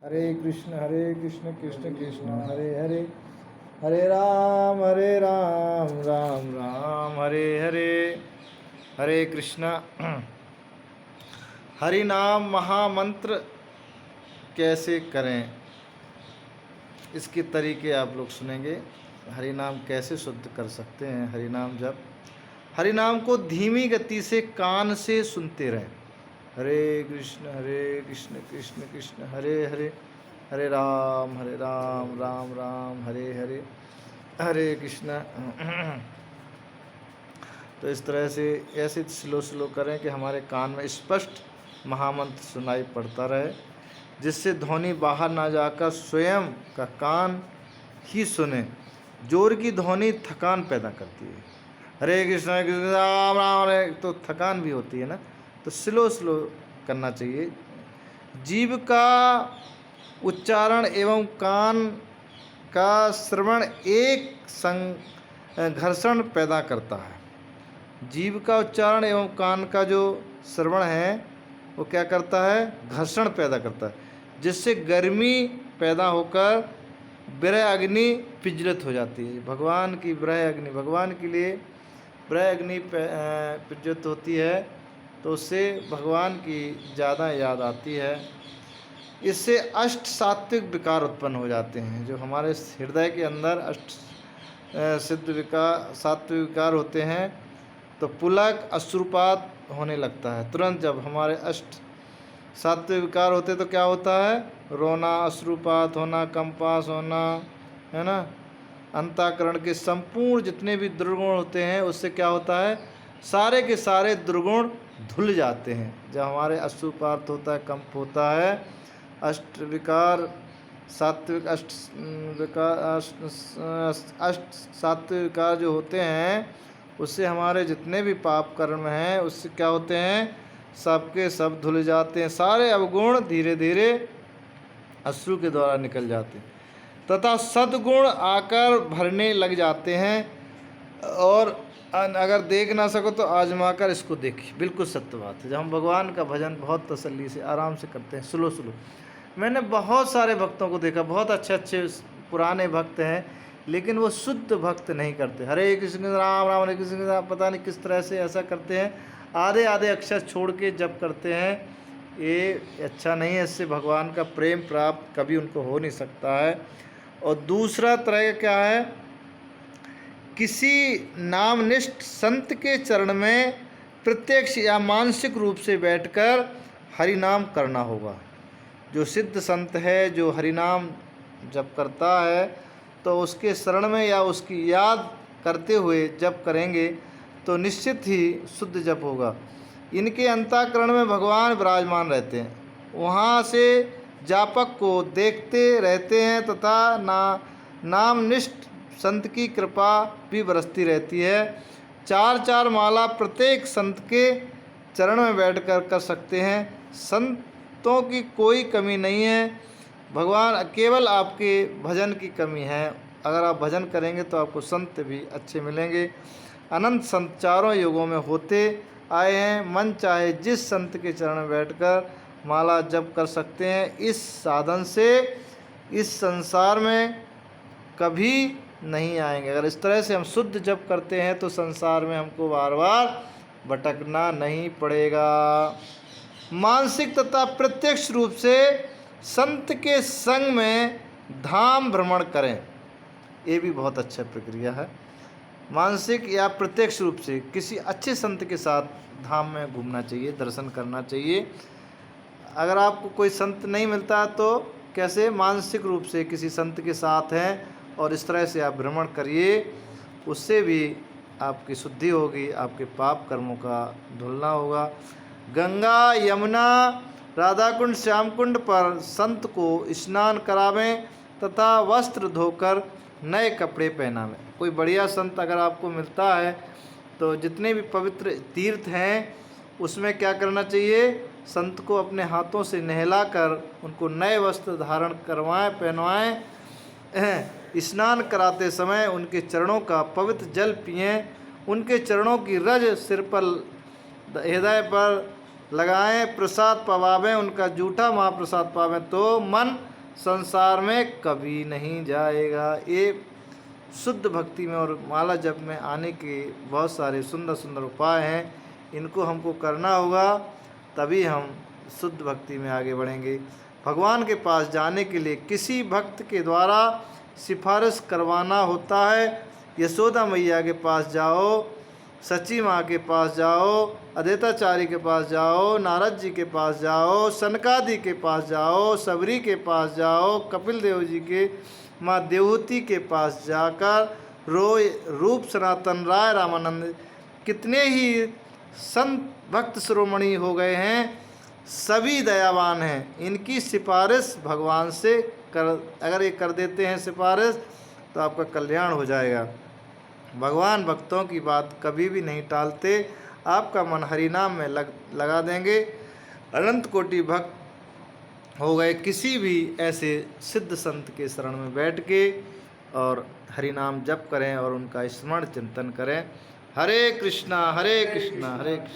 हरे कृष्ण कृष्ण कृष्ण हरे हरे, हरे राम राम राम हरे हरे। हरे कृष्णा। हरि नाम महामंत्र कैसे करें, इसके तरीके आप लोग सुनेंगे। हरि नाम कैसे शुद्ध कर सकते हैं। हरि नाम जब हरि नाम को धीमी गति से कान से सुनते रहें। हरे कृष्ण कृष्ण कृष्ण हरे हरे, हरे राम राम राम हरे हरे, हरे कृष्ण। तो इस तरह से ऐसे स्लो स्लो करें कि हमारे कान में स्पष्ट महामंत्र सुनाई पड़ता रहे, जिससे ध्वनि बाहर ना जाकर स्वयं का कान ही सुने। जोर की ध्वनि थकान पैदा करती है। हरे कृष्ण कृष्ण राम राम हरे, तो थकान भी होती है ना, तो स्लो स्लो करना चाहिए। जीभ का उच्चारण एवं कान का श्रवण एक संग घर्षण पैदा करता है। जीभ का उच्चारण एवं कान का जो श्रवण है वो क्या करता है, घर्षण पैदा करता है, जिससे गर्मी पैदा होकर विरह अग्नि प्रज्वलित हो जाती है। भगवान की विरह अग्नि, भगवान के लिए विरह अग्नि प्रज्वलित होती है, तो उससे भगवान की ज़्यादा याद आती है। इससे अष्ट सात्विक विकार उत्पन्न हो जाते हैं। जो हमारे हृदय के अंदर अष्ट सिद्ध विकार सात्विक विकार होते हैं, तो पुलक अश्रुपात होने लगता है। तुरंत जब हमारे अष्ट सात्विक विकार होते तो क्या होता है, रोना, अश्रुपात होना, कंपास होना, है ना। अंतःकरण के संपूर्ण जितने भी दुर्गुण होते हैं, उससे क्या होता है, सारे के सारे दुर्गुण धुल जाते हैं। जब हमारे अश्रुपात होता है, कंप होता है, अष्ट विकार सात्विक अष्ट सात्विक विकार जो होते हैं, उससे हमारे जितने भी पाप कर्म हैं उससे क्या होते हैं, सबके सब धुल जाते हैं। सारे अवगुण धीरे धीरे अश्रु के द्वारा निकल जाते हैं तथा सद्गुण आकर भरने लग जाते हैं। और अगर देख ना सको तो आजमा कर इसको देखिए, बिल्कुल सत्य बात है। जब हम भगवान का भजन बहुत तसल्ली से आराम से करते हैं, स्लो स्लो, मैंने बहुत सारे भक्तों को देखा, बहुत अच्छे अच्छे पुराने भक्त हैं, लेकिन वो शुद्ध भक्त नहीं करते। हरे कृष्ण राम राम हरे कृष्ण, पता नहीं किस तरह से ऐसा करते हैं, आधे आधे अक्षर छोड़ के जप करते हैं। ये अच्छा नहीं है, इससे भगवान का प्रेम प्राप्त कभी उनको हो नहीं सकता है। और दूसरा तरह क्या है, किसी नामनिष्ठ संत के चरण में प्रत्यक्ष या मानसिक रूप से बैठकर हरि नाम करना होगा। जो सिद्ध संत है, जो हरि नाम जप करता है, तो उसके शरण में या उसकी याद करते हुए जप करेंगे तो निश्चित ही शुद्ध जप होगा। इनके अंतःकरण में भगवान विराजमान रहते हैं, वहाँ से जापक को देखते रहते हैं तथा नामनिष्ठ संत की कृपा भी बरसती रहती है। चार चार माला प्रत्येक संत के चरण में बैठकर कर सकते हैं। संतों की कोई कमी नहीं है, भगवान केवल आपके भजन की कमी है। अगर आप भजन करेंगे तो आपको संत भी अच्छे मिलेंगे। अनंत संत चारों युगों में होते आए हैं। मन चाहे जिस संत के चरण में बैठकर माला जप कर सकते हैं। इस साधन से इस संसार में कभी नहीं आएंगे। अगर इस तरह से हम शुद्ध जप करते हैं तो संसार में हमको बार बार भटकना नहीं पड़ेगा। मानसिक तथा प्रत्यक्ष रूप से संत के संग में धाम भ्रमण करें, ये भी बहुत अच्छा प्रक्रिया है। मानसिक या प्रत्यक्ष रूप से किसी अच्छे संत के साथ धाम में घूमना चाहिए, दर्शन करना चाहिए। अगर आपको कोई संत नहीं मिलता तो कैसे, मानसिक रूप से किसी संत के साथ हैं और इस तरह से आप भ्रमण करिए, उससे भी आपकी शुद्धि होगी, आपके पाप कर्मों का धुलना होगा। गंगा, यमुना, राधा कुंड, श्याम कुंड पर संत को स्नान करावें तथा वस्त्र धोकर नए कपड़े पहनावें। कोई बढ़िया संत अगर आपको मिलता है तो जितने भी पवित्र तीर्थ हैं उसमें क्या करना चाहिए, संत को अपने हाथों से नहलाकर उनको नए वस्त्र धारण करवाएं, पहनवाएं। स्नान कराते समय उनके चरणों का पवित्र जल पिएं, उनके चरणों की रज सिर पर हृदय पर लगाएं, प्रसाद पवावें, उनका जूठा महाप्रसाद पावें तो मन संसार में कभी नहीं जाएगा। ये शुद्ध भक्ति में और माला जप में आने के बहुत सारे सुंदर सुंदर उपाय हैं, इनको हमको करना होगा, तभी हम शुद्ध भक्ति में आगे बढ़ेंगे। भगवान के पास जाने के लिए किसी भक्त के द्वारा सिफारिश करवाना होता है। यशोदा मैया के पास जाओ, सची माँ के पास जाओ, अद्वैताचार्य के पास जाओ, नारद जी के पास जाओ, सनकादि के पास जाओ, सबरी के पास जाओ, कपिल देव जी के माँ देवहूति के पास जाकर रोय रूप सनातन राय रामानंद कितने ही संत भक्त शिरोमणि हो गए हैं, सभी दयावान हैं। इनकी सिफारिश भगवान से अगर ये कर देते हैं सिफारिश, तो आपका कल्याण हो जाएगा। भगवान भक्तों की बात कभी भी नहीं टालते, आपका मन हरिनाम में लगा देंगे। अनंत कोटि भक्त हो गए किसी भी ऐसे सिद्ध संत के शरण में बैठ के और हरिनाम जप करें और उनका स्मरण चिंतन करें। हरे कृष्णा हरे कृष्णा हरे कृष्णा।